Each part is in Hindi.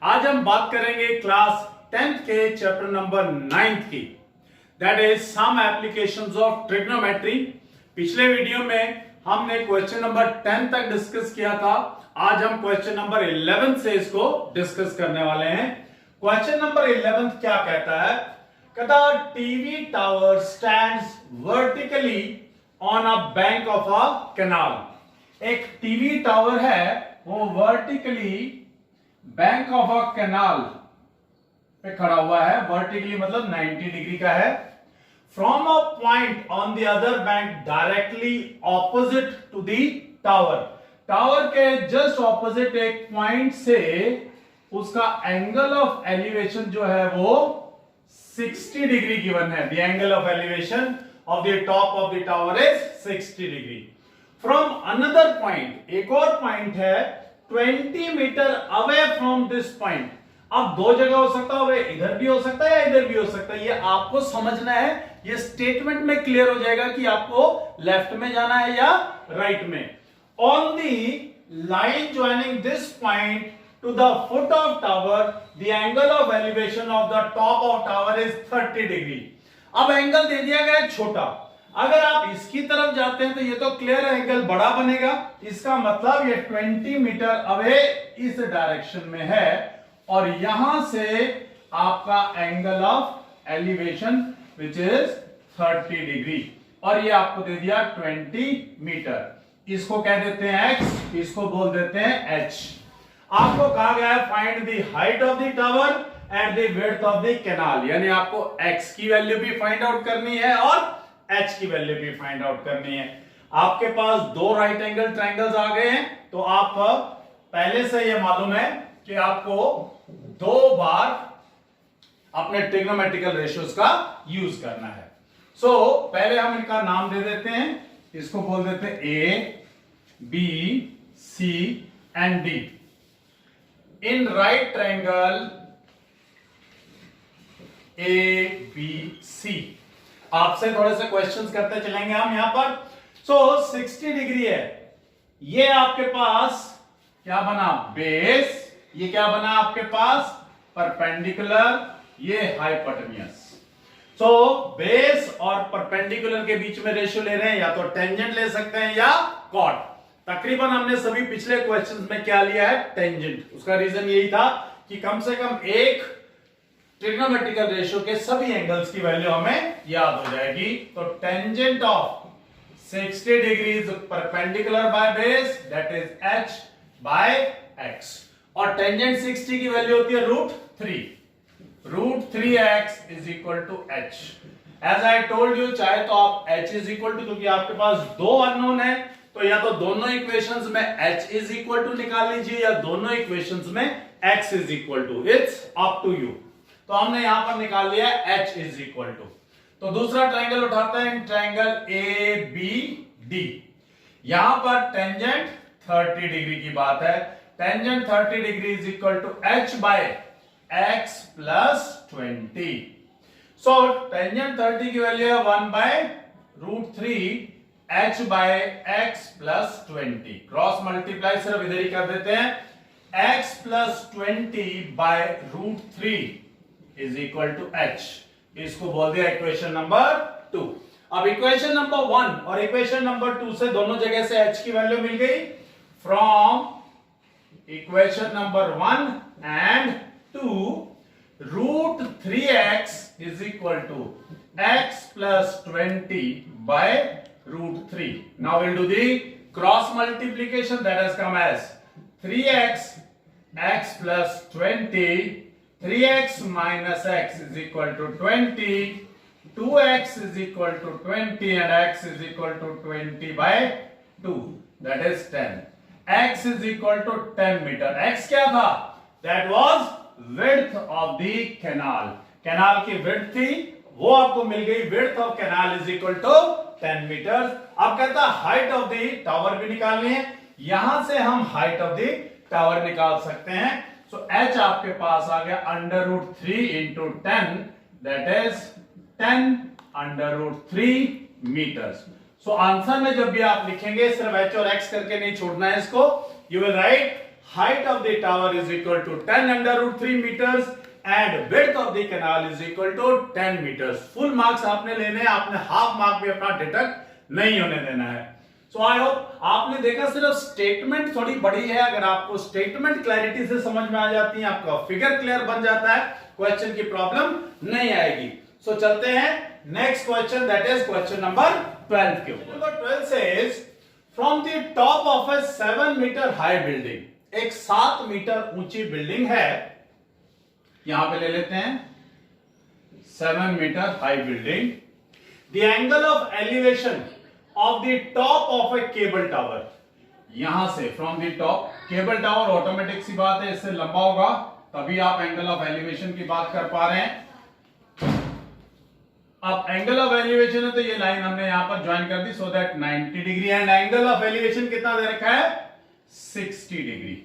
आज हम बात करेंगे क्लास 10th के चैप्टर नंबर 9th की, that is some applications of trigonometry. पिछले वीडियो में हमने क्वेश्चन नंबर 10 तक डिस्कस किया था। आज हम क्वेश्चन नंबर 11 से इसको डिस्कस करने वाले हैं। क्वेश्चन नंबर 11 क्या कहता है? कहता TV tower stands vertically on a bank of a canal. एक टीवी टावर है, वो vertically bank of a canal पे खड़ा हुआ है। वर्टिकली मतलब 90 डिग्री का है। From a point on the other bank directly opposite to the tower. Tower के जस्ट ऑपोजिट एक पॉइंट से उसका एंगल ऑफ एलिवेशन जो है वो 60 डिग्री गिवन है। The angle of elevation of the top of the tower is 60 degree. From another point, एक और पॉइंट है 20 metre away from this point. अब दो जगह हो सकता है, इधर भी हो सकता है या इधर भी हो सकता है। ये आपको समझना है। ये स्टेटमेंट में क्लियर हो जाएगा कि आपको लेफ्ट में जाना है या राइट में। On the line joining this point two the foot of tower the angle of elevation of the top of tower is 30 degree. अब एंगल दे दिया गया है छोटा। अगर आप इसकी तरफ जाते हैं तो ये तो क्लियर एंगल बड़ा बनेगा। इसका मतलब ये 20 मीटर अवे इस डायरेक्शन में है और यहां से आपका angle of elevation which is 30 degree और ये आपको दे दिया 20 मीटर। इसको कह देते हैं x, इसको बोल देते हैं h। आपको कहा गया है find the height of the tower and the width of the canal, यानी आपको x की वैल्यू भी फाइंड आउट करनी है और h की वैल्यू भी फाइंड आउट करनी है। आपके पास दो राइट एंगल ट्रायंगल्स आ गए हैं, तो आप पहले से ये मालूम है कि आपको दो बार अपने ट्रिग्नोमेट्रिकल रेशियोज का यूज करना है। सो पहले हम इनका नाम दे देते हैं। इसको बोल देते हैं A, B, C and D. In right triangle A, B, C आपसे थोड़े से क्वेश्चंस करते चलेंगे हम यहां पर। सो 60 डिग्री है। ये आपके पास क्या बना? बेस। ये क्या बना आपके पास? परपेंडिकुलर। ये हाइपोटेन्यूज। सो बेस और परपेंडिकुलर के बीच में रेशियो ले रहे हैं, या तो टेंजेंट ले सकते हैं या कॉट। तकरीबन हमने सभी पिछले क्वेश्चंस में क्या लिया है? टेंजेंट। उसका रीजन यही था कि कम से कम एक ट्रिग्नोमेट्रिकल रेशियो के सभी एंगल्स की वैल्यू हमें याद हो जाएगी। तो tangent of 60 degree is perpendicular by base, that is h by x। और टेंजेंट 60 की वैल्यू होती है √3। √3x is equal to h। As I told you, चाहे तो आप h इज इक्वल टू, क्योंकि आपके पास दो अननोन है, तो या तो दोनों इक्वेशंस में h इज इक्वल टू निकाल लीजिए या दोनों इक्वेशंस में x is equal to. It's up to you. तो हमने यहां पर निकाल लिया h इज इक्वल टू। तो दूसरा ट्रायंगल उठाते हैं, ट्रायंगल ए बी डी। यहां पर टेंजेंट 30 डिग्री की बात है। Tangent 30 degree is equal to h by x plus 20। So tangent 30 की वैल्यू है 1 by √3 h by x plus 20। Cross multiply सिर्फ इधर ही कर देते हैं। x plus 20 by √3 is equal to h। इसको बोल दिया इक्वेशन नंबर 2। अब इक्वेशन नंबर 1 और इक्वेशन नंबर 2 से दोनों जगह से h की वैल्यू मिल गई। From equation number 1 and 2 √3x is equal to x plus 20 by √3। Now will do the cross multiplication, that has come as 3x x plus 20, 3x minus x is equal to 20, 2x is equal to 20 and x is equal to 20 by 2, that is 10. x is equal to 10 meter. x क्या था? That was width of the canal. canal की width थी, वो आपको मिल गई। width of canal is equal to 10 meters. अब कहता height of the tower भी निकालनी है। यहां से हम height of the tower निकाल सकते हैं। So h आपके पास आ गया √3 into 10, that is 10 √3 meters. So answer में जब भी आप लिखेंगे सिर्फ h और x करके नहीं छोड़ना है इसको। You will write height of the tower is equal to 10 under root 3 meters and width of the canal is equal to 10 meters. Full marks आपने लेने हैं, आपने हाफ मार्क भी अपना डिडक्ट नहीं होने देना है. So I hope आपने देखा सिर्फ स्टेटमेंट थोड़ी बड़ी है. अगर आपको स्टेटमेंट क्लैरिटी से समझ में आ जाती है, आपका फिगर क्लियर बन जाता है, क्वेश्चन की प्रॉब्लम नहीं आएगी. So चलते हैं next question, that is question number 12 के ऊपर. Number 12 says from the top of a 7 meter high building, एक 7 मीटर ऊंची बिल्डिंग है, यहां पे ले लेते हैं 7 metre high building. The angle of elevation of the top of a cable tower, यहां से from the top, cable tower automatic सी बात है, इससे लंबा होगा तभी आप एंगल ऑफ एलिवेशन की बात कर पा रहे हैं. अब एंगल ऑफ एलिवेशन है तो ये लाइन हमने यहां पर ज्वाइन कर दी, so that 90 degree, and angle of elevation कितना दे रखा है 60 degree.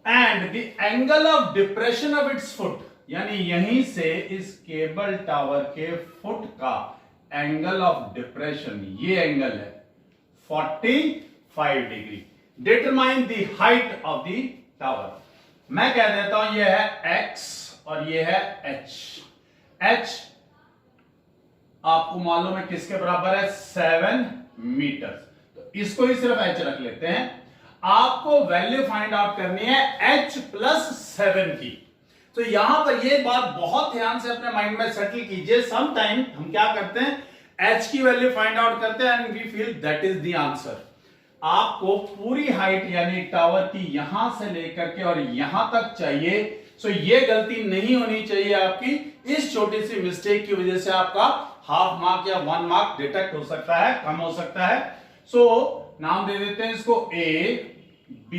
And the angle of depression of its foot, यानी यहीं से इस केबल टावर के फुट का एंगल ऑफ डिप्रेशन, ये एंगल है 45 degree. Determine the height of the tower. मैं कह देता हूं ये है x और ये है h. h आपको मालूम है किसके बराबर है 7 मीटर, तो इसको ही सिर्फ h रख लेते हैं. आपको वैल्यू फाइंड आउट करनी है h प्लस 7 की. तो यहां पर ये बात बहुत ध्यान से अपने माइंड में सेटल कीजिए. सम टाइम हम क्या करते हैं h की वैल्यू फाइंड आउट करते हैं and we feel that is the answer. आपको पूरी हाइट यानी टावर की यहां से लेकर के और यहां तक चाहिए. सो ये गलती नहीं होनी चाहिए आपकी. इस छोटी सी मिस्टेक की वजह से आपका हाफ मार्क या 1 मार्क डिटेक्ट हो सकता है, कम हो सकता है. सो नाम दे देते हैं इसको A, B,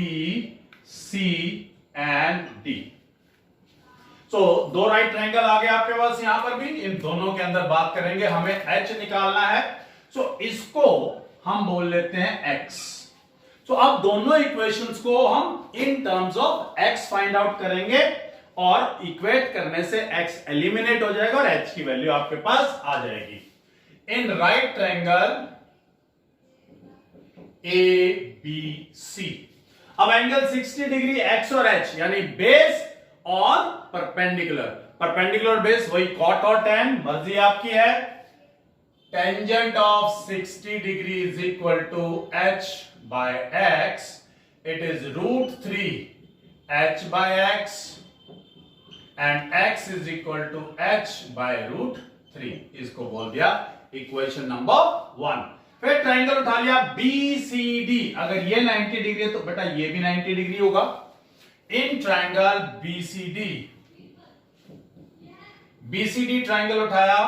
C and D. सो दो राइट ट्रायंगल आ गए आपके पास यहां पर भी. इन दोनों के अंदर बात करेंगे, हमें H निकालना है. सो इसको हम बोल लेते हैं X. सो अब दोनों इक्वेशंस को हम in terms of X find out करेंगे और इक्वेट करने से X एलिमिनेट हो जाएगा और H की वैल्यू आपके पास आ जाएगी. इन राइट ट्रायंगल ABC, अब एंगल 60 डिग्री X और H यानी बेस और परपेंडिकुलर. परपेंडिकुलर बेस वही cot और tan, मर्जी आपकी है. Tangent of 60 degree is equal to H by X. It is √3 H by X and X is equal to H by √3. इसको बोल दिया इक्वेशन नंबर 1. फिर ट्रायंगल उठा लिया BCD. अगर ये 90 डिग्री है तो बेटा ये भी 90 डिग्री होगा. इन ट्रायंगल BCD ट्रायंगल उठाया,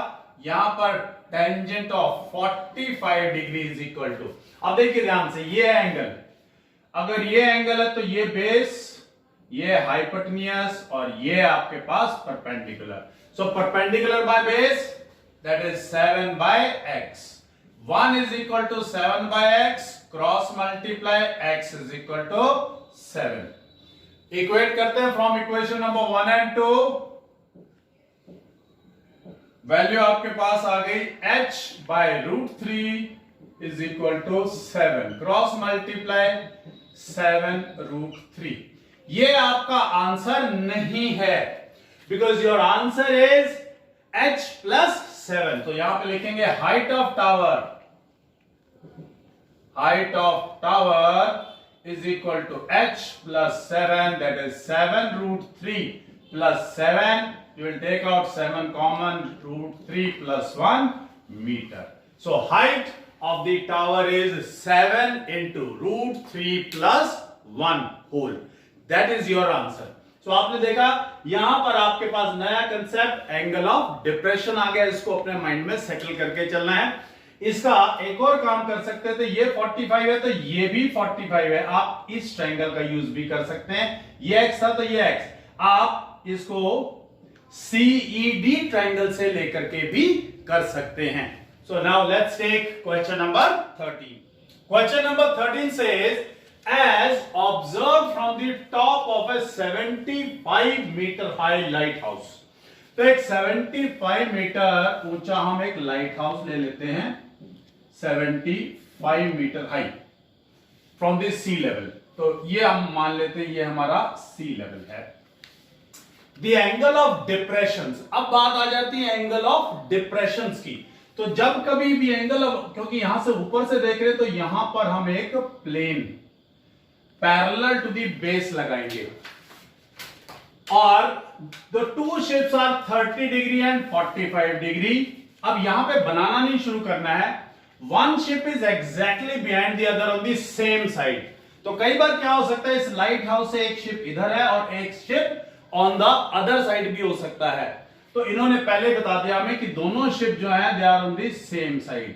यहां पर tangent of 45 degree is equal to, अब देखिए ध्यान से, ये एंगल, अगर ये एंगल है तो ये बेस, ये हाइपोटेन्यूस और ये आपके पास perpendicular. So perpendicular by base that is 7 by x. 1 is equal to 7 by x, cross multiply x is equal to 7. Equate करते हैं from equation number 1 and 2. Value आपके पास आ गई h by √3 is equal to 7. Cross multiply 7 √3. ये आपका आंसर नहीं है, because your answer is h plus 7. तो यहां पे लिखेंगे height of tower, height of tower is equal to h plus 7, that is 7 √3 plus 7. You will take out 7 common, √3 plus 1 meter. So height of the tower is 7 into √3 plus 1 whole. That is your answer. So आपने देखा यहां पर आपके पास नया कंसेप्ट एंगल ऑफ डिप्रेशन आ गया. इसको अपने माइंड में सेटल करके चलना है. इसका एक और काम कर सकते थे, ये 45 है तो ये भी 45 है. आप इस ट्रायंगल का यूज भी कर सकते हैं. ये x था तो ये x. आप इसको CED ट्रायंगल से लेकर के भी कर सकते हैं. So now let's take question number 13. Question number 13 says as observed from the top of a 75 meter high lighthouse. तो एक 75 मीटर ऊंचा हम एक लाइट हाउस ले लेते हैं, 75 metre high from the sea level. तो ये हम मान लेते हैं ये हमारा सी लेवल है। द एंगल ऑफ डिप्रेशन, अब बात आ जाती है एंगल ऑफ डिप्रेशन की। तो जब कभी भी एंगल ऑफ, क्योंकि यहां से ऊपर से देख रहे तो यहां पर हम एक plane parallel to the base लगाएंगे और the two ships are 30 degree and 45 degree. अब यहां पे बनाना नहीं शुरू करना है। One ship is exactly behind the other on the same side. तो कई बार क्या हो सकता है, इस लाइट हाउस से एक शिप इधर है और एक ship on the other side भी हो सकता है। तो इन्होंने पहले बता दिया हमें कि दोनों शिप जो है they are on the same side.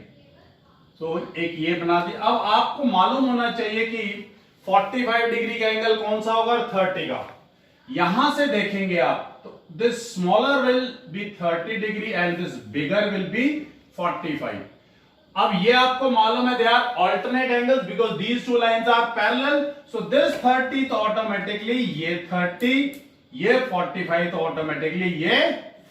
तो एक ये बना दिया। अब आपको मालूम होना चाहिए कि 45 डिग्री का एंगल कौन सा होगा, 30 का। यहां से देखेंगे आप तो this smaller will be 30 degree and this bigger will be 45। अब ये आपको मालूम है they are alternate angles because these two lines are parallel. So this 30 तो ऑटोमेटिकली ये 30, ये 45 तो ऑटोमेटिकली ये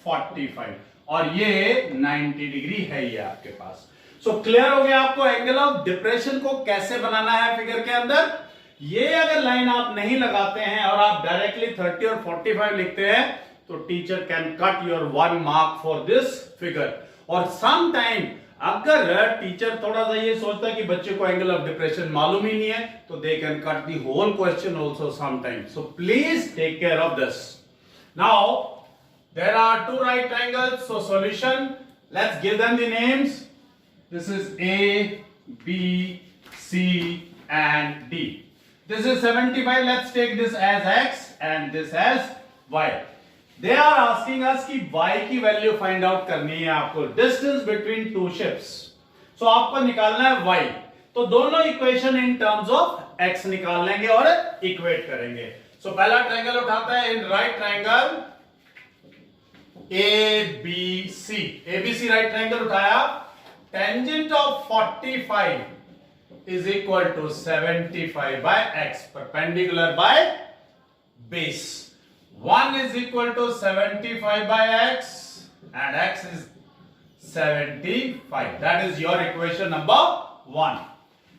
45 और ये 90 डिग्री है ये आपके पास। सो क्लियर हो गया आपको एंगल ऑफ डिप्रेशन को कैसे बनाना है फिगर के अंदर। ये अगर लाइन आप नहीं लगाते हैं और आप डायरेक्टली 30 और 45 लिखते हैं तो teacher can cut your 1 mark for this figure. और सम टाइम अगर टीचर थोड़ा सा ये सोचता है कि बच्चे को एंगल ऑफ डिप्रेशन मालूम ही नहीं है तो they can cut the whole question also some time. So please take care of this. Now there are two right angles, so solution, let's give them the names. This is A, B, C and D. This is 75. Let's take this as x and this as y. They are asking us कि y की वैल्यू फाइंड आउट करनी है आपको, डिस्टेंस बिटवीन टू शिप्स। सो आपको निकालना है y। तो दोनों equation in terms of x निकाल लेंगे और इक्वेट करेंगे। सो पहला ट्रायंगल उठाता है इन right triangle ABC। ABC right triangle उठाया, tangent of 45 is equal to 75 by x, perpendicular by base. 1 is equal to 75 by x and x is 75. That is your equation number 1.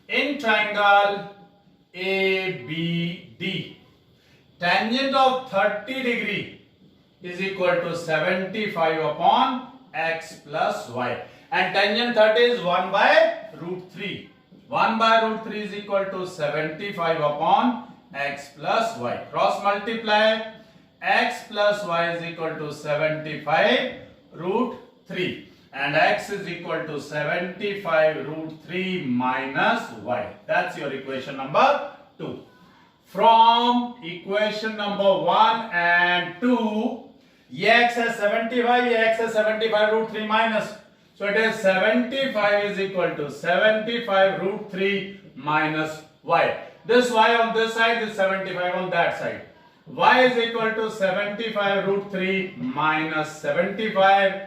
In triangle ABD, tangent of 30 degree is equal to 75 upon x plus y, and tangent 30 is 1 by root 3. 1 by root 3 is equal to 75 upon x plus y. Cross multiply, x plus y is equal to 75 root 3 and x is equal to 75 root 3 minus y. That's your equation number 2. From equation number 1 and 2, ये x है 75, ये x है 75 root 3 minus. So it is 75 is equal to 75 root 3 minus y. This y on this side is 75 on that side. Y is equal to 75 root 3 minus 75.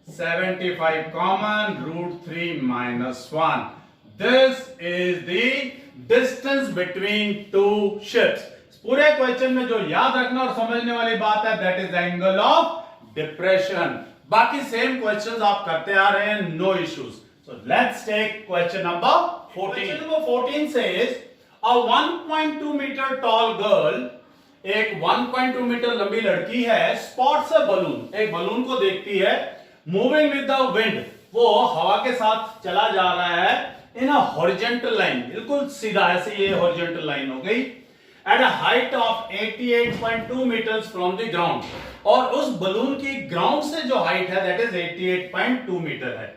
75 common, root 3 minus 1. This is the distance between two ships. पूरे क्वेश्चन में जो याद रखना और समझने वाली बात है that is the angle of depression. बाकी सेम क्वेश्चंस आप करते आ रहे हैं, no issues. So let's take question number 14. Question number 14 says a 1.2 metre tall girl, एक 1.2 मीटर लंबी लड़की है, स्पॉट्स अ बलून, एक बलून को देखती है, मूविंग विद द विंड, वो हवा के साथ चला जा रहा है इन अ हॉरिजॉन्टल लाइन, बिल्कुल सीधा, ऐसे ये हॉरिजॉन्टल लाइन हो गई, at a height of 88.2 metres from the ground, और उस बलून की ग्राउंड से जो हाइट है दैट इज 88.2 मीटर है।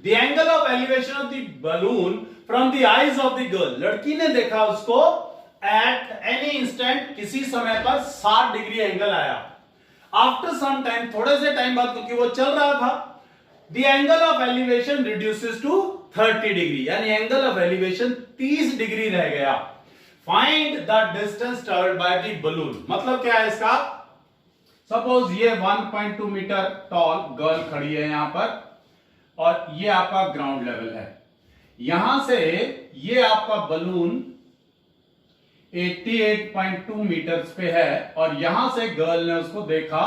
The angle of elevation of the balloon from the eyes of the girl, लड़की ने देखा उसको एट एनी इंस्टेंट, किसी समय पर 60 डिग्री एंगल आया। आफ्टर सम टाइम, थोड़े से टाइम बाद, क्योंकि वो चल रहा था, the angle of elevation reduces to 30 degree, यानी एंगल ऑफ एलिवेशन 30 डिग्री रह गया। Find the distance travelled by the balloon, मतलब क्या है इसका, सपोज ये 1.2 मीटर टॉल गर्ल खड़ी है यहां पर और ये आपका ग्राउंड लेवल है, यहां से ये आपका बलून 88.2 मीटर्स पे है और यहां से गर्ल ने उसको देखा,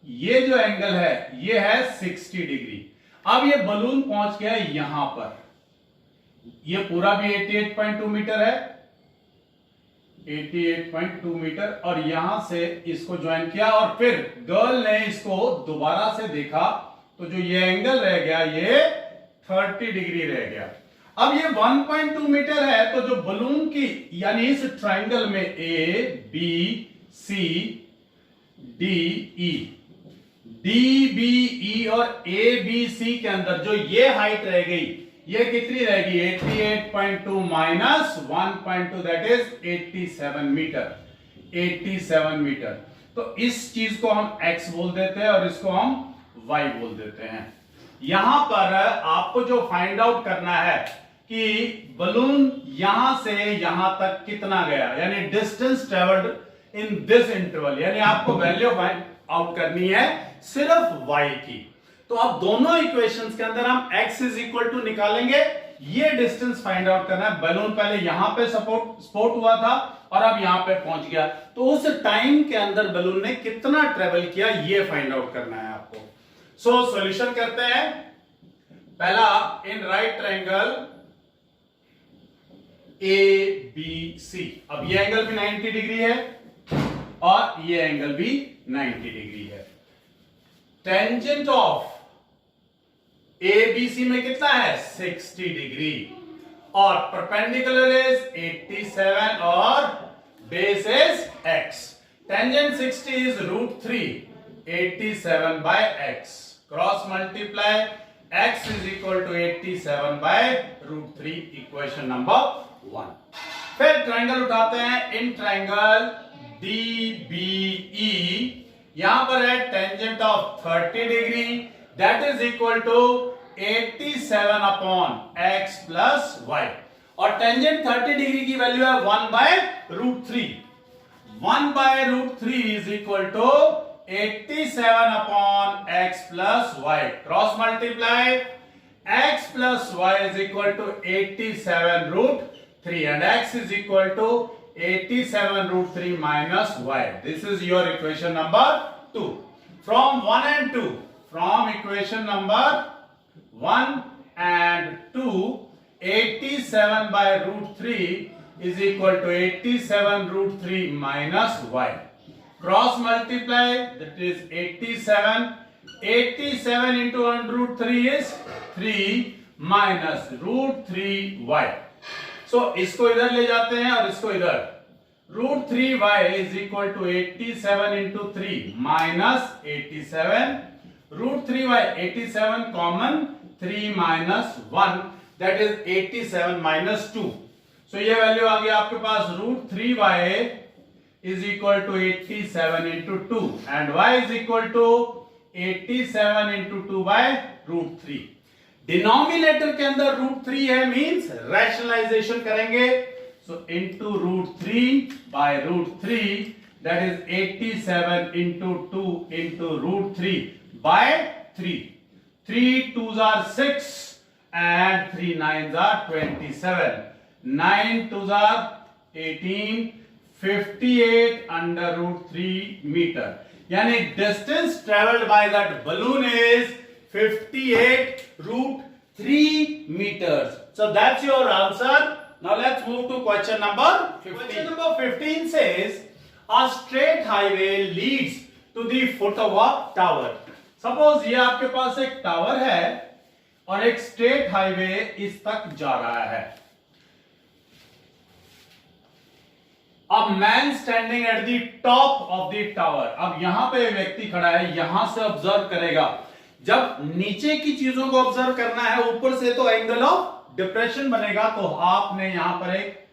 ये जो एंगल है ये है 60 डिग्री। अब ये बलून पहुंच गया यहां पर, ये पूरा भी 88.2 मीटर है, 88.2 मीटर, और यहां से इसको ज्वाइन किया और फिर गर्ल ने इसको दोबारा से देखा तो जो ये एंगल रह गया ये 30 डिग्री रह गया। अब ये 1.2 मीटर है तो जो बलून की यानी इस ट्रायंगल में A B C D E, D B E और ए बी सी के अंदर जो ये हाइट रह गई ये कितनी रहेगी 88.2 minus 1.2 that is 87 metre, 87 metre. तो इस चीज को हम x बोल देते हैं और इसको हम y बोल देते हैं। यहां पर आपको जो फाइंड आउट करना है कि बलून यहां से यहां तक कितना गया, यानी distance travelled in this interval, यानी आपको वैल्यू फाइंड आउट करनी है सिर्फ y की। तो अब दोनों इक्वेशंस के अंदर हम x इज इक्वल टू निकालेंगे, ये डिस्टेंस फाइंड आउट करना है। बलून पहले यहां पे स्पोर्ट हुआ था और अब यहां पे पहुंच गया, तो उस टाइम के अंदर बलून ने कितना ट्रेवल किया ये फाइंड आउट करना है आपको। सो सॉल्यूशन करते हैं। पहला, in right triangle A B C, अब ये एंगल भी 90 डिग्री है और ये एंगल भी 90 डिग्री है। टेंजेंट ऑफ ABC में कितना है 60 डिग्री और परपेंडिकुलर इज 87 और base is x। Tangent 60 is √3 87 by x, cross multiply x is equal to 87 by √3, equation number 1। फिर ट्रायंगल उठाते हैं। इन ट्रायंगल DBE यहां पर है tangent of 30 degree that is equal to 87 upon x plus y, और टेंजेंट 30 डिग्री की वैल्यू है 1/√3। 1/√3 is equal to 87 upon x plus y, cross multiply x plus y is equal to 87√3 and x is equal to 87√3 minus y. This is your equation number 2. From 1 and 2, from equation number 1 and 2, 87 by √3 is equal to 87√3 minus y. Cross multiply, that is 87. 87 into 1√3 is 3 minus √3y. So इसको इधर ले जाते हैं और इसको इधर, √3y is equal to 87 into 3 minus 87, √3y 87 common, 3 minus 1 that is 87 minus 2. So ये वैल्यू आ गया आपके पास √3y is equal to 87 into 2 and y is equal to 87 into 2 by √3. Denominator के अंदर √3 है मींस रैशनलाइजेशन करेंगे, so into √3 by √3 that is 87 into 2 into √3 by 3. 3 2s are 6 and 3 9s are 27. 9 2s are 18, 58 under √3 meter. यानी distance travelled by that balloon is 58√3 meters. So that's your answer. Now let's move to question number 15. Question number 15 says a straight highway leads to the foot of a tower. Suppose ये आपके पास एक टावर है और एक स्ट्रेट हाईवे इस तक जा रहा है। A man standing at the top of the tower. अब यहां पे व्यक्ति खड़ा है, यहां से ऑब्जर्व करेगा। जब नीचे की चीजों को ऑब्जर्व करना है ऊपर से तो एंगल ऑफ डिप्रेशन बनेगा, तो आपने यहां पर एक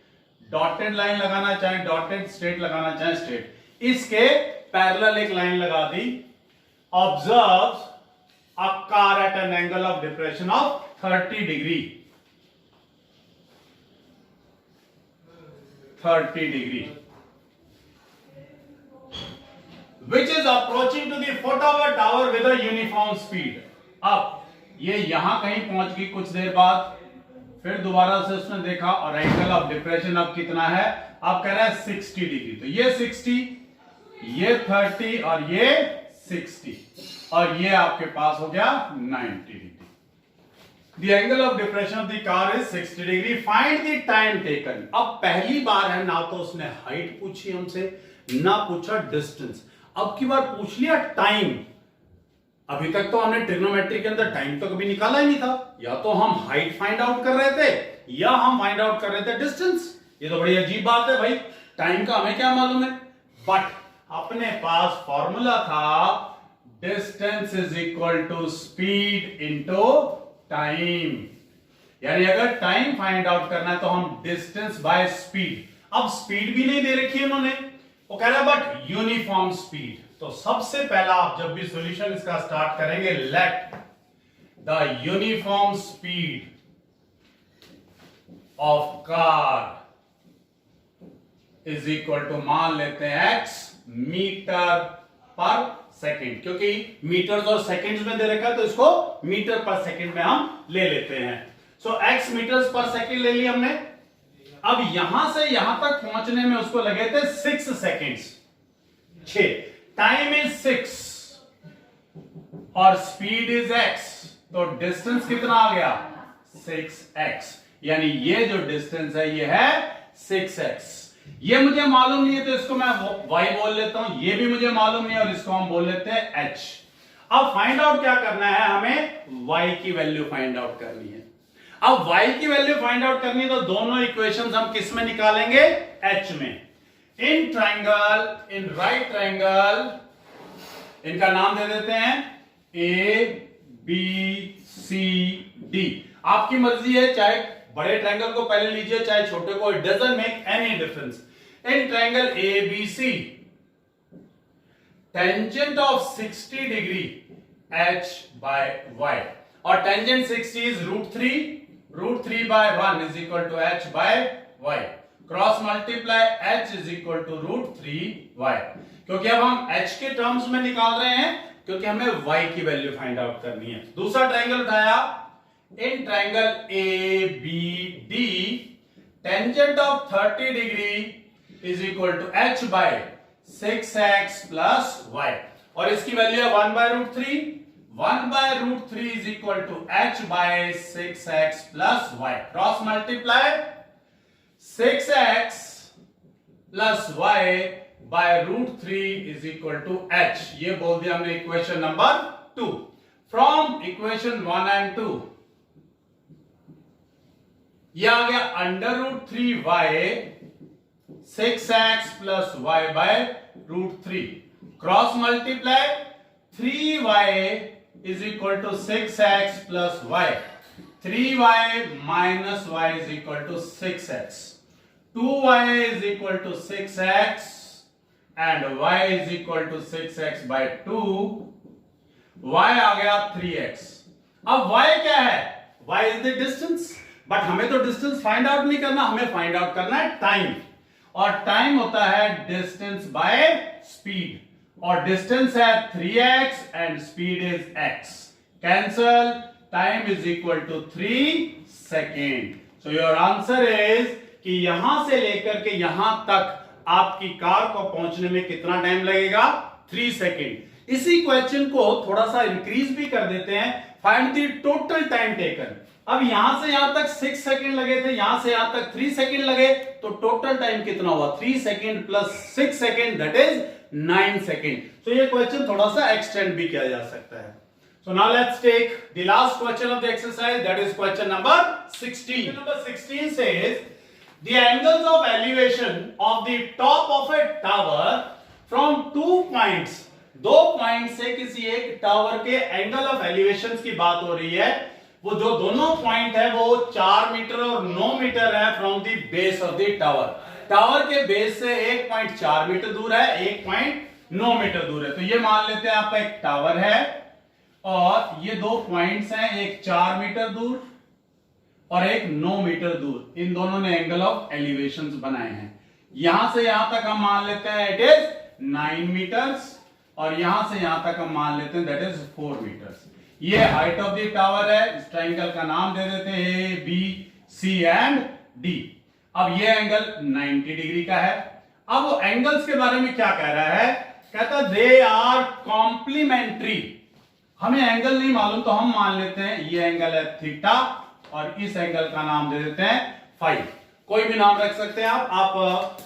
डॉटेड लाइन लगाना चाहे डॉटेड, स्ट्रेट लगाना चाहे स्ट्रेट, इसके पैरेलल एक लाइन लगा दी। Observe a car at an angle of depression of 30 degree, 30 degree which is approaching to the foot of a tower with a uniform speed. अब ये यहां कहीं पहुंच गई, कुछ देर बाद फिर दोबारा से उसने देखा और एंगल ऑफ डिप्रेशन अब कितना है, अब कह रहा है 60 डिग्री। तो ये 60, ये 30 और ये 60 और ये आपके पास हो गया 90 degree. The angle of depression of the car is 60 degree, find the time taken. अब पहली बार है ना, तो उसने हाइट पूछी हमसे, ना पूछा डिस्टेंस, अब की बार पूछ लिया टाइम। अभी तक तो हमने ट्रिग्नोमेट्री के अंदर टाइम तो कभी निकाला ही नहीं था, या तो हम हाइट फाइंड आउट कर रहे थे या हम फाइंड आउट कर रहे थे डिस्टेंस। ये तो बड़ी अजीब बात है भाई, टाइम का हमें क्या मालूम है। बट अपने पास फॉर्मूला था distance is equal to speed into time, यानी अगर टाइम फाइंड आउट करना है तो हम डिस्टेंस बाय स्पीड। अब स्पीड भी नहीं दे रखी है उन्होंने, वो कह रहा है बट यूनिफॉर्म स्पीड। तो सबसे पहला आप जब भी सॉल्यूशन इसका स्टार्ट करेंगे, let the uniform speed of car is equal to, मान लेते हैं x मीटर पर सेकंड, क्योंकि मीटर्स और सेकंड्स में दे रखा है तो इसको मीटर पर सेकंड में हम ले लेते हैं। सो x मीटर्स पर सेकंड ले लिया हमने। अब यहां से यहां तक पहुंचने में उसको लगे थे 6 सेकंड्स, 6, टाइम इज 6 और स्पीड इज x, तो डिस्टेंस कितना आ गया 6x, यानी ये जो डिस्टेंस है ये है 6x। ये मुझे मालूम नहीं है तो इसको मैं y बोल लेता हूं, ये भी मुझे मालूम नहीं है और इसको हम बोल लेते हैं h। अब फाइंड आउट क्या करना है, हमें y की वैल्यू फाइंड आउट करनी है। अब y की वैल्यू फाइंड आउट करनी है तो दोनों इक्वेशंस हम किस में निकालेंगे, h में। In triangle, in right triangle, इनका नाम दे देते हैं a b c d। आपकी मर्जी है, चाहे बड़े ट्रायंगल को पहले लीजिए चाहे छोटे को, it doesn't make any difference. In triangle ABC, tangent of 60 degree h by y, और tangent 60 is √3 by 1 is equal to h by y, cross multiply h is equal to √3y। क्योंकि अब हम h के टर्म्स में निकाल रहे हैं, क्योंकि हमें y की वैल्यू फाइंड आउट करनी है। दूसरा ट्रायंगल उठाया, in triangle ABD, tangent of 30 degree is equal to h by 6x plus y, और इसकी वैल्यू है 1 by √3, 1 by √3 is equal to h by 6x plus y, cross multiply 6x plus y by √3 is equal to h। ये बोल दिया हमने equation number 2। From equation 1 and 2 ये आ गया √3y 6x plus y by √3, cross multiply 3y is equal to 6x plus y, 3y minus y is equal to 6x, 2y is equal to 6x and y is equal to 6x by 2, y आ गया 3x। अब y क्या है, y is the distance, but हमें तो डिस्टेंस फाइंड आउट नहीं करना, हमें फाइंड आउट करना है टाइम, और टाइम होता है डिस्टेंस बाय स्पीड, और डिस्टेंस है 3x and speed is x, cancel, time is equal to 3 second. So your answer is कि यहां से लेकर के यहां तक आपकी कार को पहुंचने में कितना टाइम लगेगा, 3 सेकेंड। इसी क्वेश्चन को थोड़ा सा इंक्रीज भी कर देते हैं, find the total time taken. अब यहां से यहां तक 6 सेकंड लगे थे, यहां से यहां तक 3 सेकंड लगे, तो टोटल टाइम कितना हुआ, 3 second plus 6 second, that is 9 second. तो ये क्वेश्चन थोड़ा सा एक्सटेंड भी किया जा सकता है। So now let's take the last question of the exercise, that is question number 16। Number 16 says the angles of elevation of the top of a tower from 2 points, 2 point से किसी एक टावर के एंगल ऑफ एलिवेशन की बात हो रही है। वो जो दोनों पॉइंट है वो 4 मीटर और 9 मीटर है from the base of the tower. Tower के बेस से एक पॉइंट 4 मीटर दूर है, एक पॉइंट 9 मीटर दूर है। तो ये मान लेते हैं आपका एक टावर है और ये 2 पॉइंट्स हैं, एक 4 मीटर दूर और एक 9 मीटर दूर। इन दोनों ने एंगल ऑफ एलिवेशन बनाए हैं। यहां से यहां तक हम मान लेते हैं इट इज 9 मीटर्स और यहां से यहां तक हम मान लेते हैं दैट इज 4 मीटर्स। ये हाइट ऑफ द टावर है, इस ट्रायंगल का नाम दे देते हैं A B C and D. अब ये एंगल 90 डिग्री का है। अब वो एंगल्स के बारे में क्या कह रहा है, कहता दे आर कॉम्प्लीमेंट्री। हमें एंगल नहीं मालूम तो हम मान लेते हैं ये एंगल है थीटा और इस एंगल का नाम दे देते हैं फाई। कोई भी नाम रख सकते हैं आप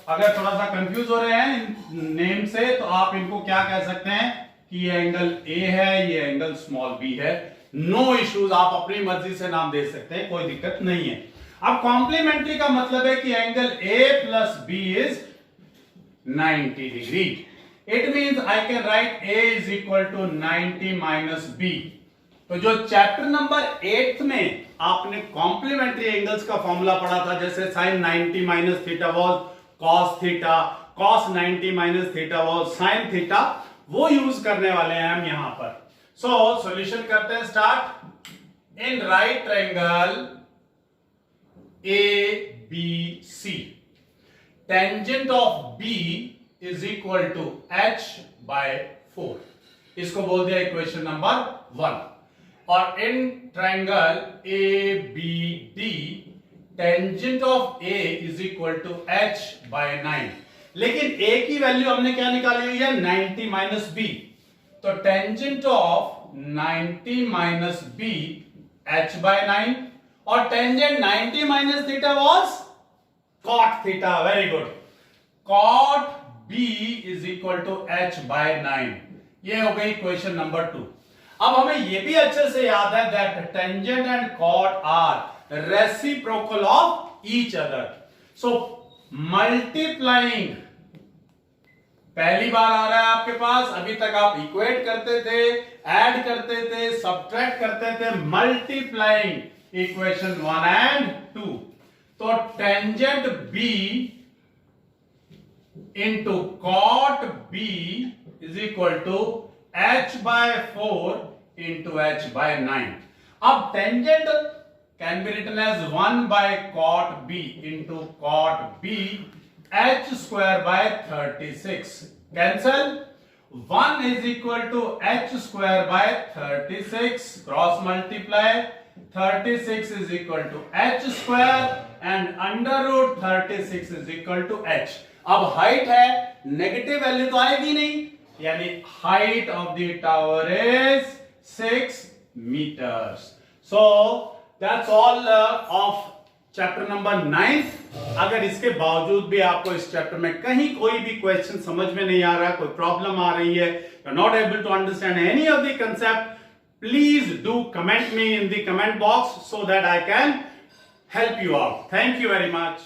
अगर थोड़ा सा कंफ्यूज हो रहे हैं नेम से तो आप इनको क्या कह सकते हैं कि ये एंगल ए है, ये एंगल स्मॉल बी है। नो इश्यूज, आप अपनी मर्जी से नाम दे सकते हैं, कोई दिक्कत नहीं है। अब कॉम्प्लीमेंट्री का मतलब है कि angle A plus B is 90 degree. It means I can write a is equal to 90 minus B. तो जो चैप्टर नंबर 8 में आपने कॉम्प्लीमेंट्री एंगल्स का फॉर्मूला पढ़ा था, जैसे sine 90 minus theta was cos theta, cos 90 minus theta was sine theta, वो यूज करने वाले हैं हम यहां पर। सो सॉल्यूशन करते हैं start. In right triangle ABC, tangent of B is equal to h by 4। इसको बोल दिया इक्वेशन नंबर 1। और in triangle ABD, tangent of A is equal to h by 9। लेकिन A की वैल्यू हमने क्या निकाली हुई है 90 माइनस बी, तो tangent of 90 minus B h by 9 और tangent 90 minus theta was cot theta. Very good. Cot b is equal to h by 9। ये हो गई इक्वेशन नंबर 2। अब हमें ये भी अच्छे से याद है that tangent and cot are reciprocal of each other. So multiplying पहली बार आ रहा है आपके पास, अभी तक आप इक्वेट करते थे, ऐड करते थे, सब्ट्रैक्ट करते थे। मल्टीप्लाइंग इक्वेशन 1 एंड 2, तो tangent b into cot b is equal to h by 4 into h by 9। अब tangent can be written as 1 by cot b into cot b h square by 36। Cancel. 1 is equal to h square by 36, cross multiply. 36 is equal to h square and under root 36 is equal to h। अब हाइट है, नेगेटिव वैल्यू तो आएगी नहीं, यानी height of the tower is 6 meters. So that's all of chapter number 9। अगर इसके बावजूद भी आपको इस चैप्टर में कहीं कोई भी क्वेश्चन समझ में नहीं आ रहा, कोई प्रॉब्लम आ रही है, you are not able to understand any of the concept, please do comment me in the comment box so that I can help you out. Thank you very much.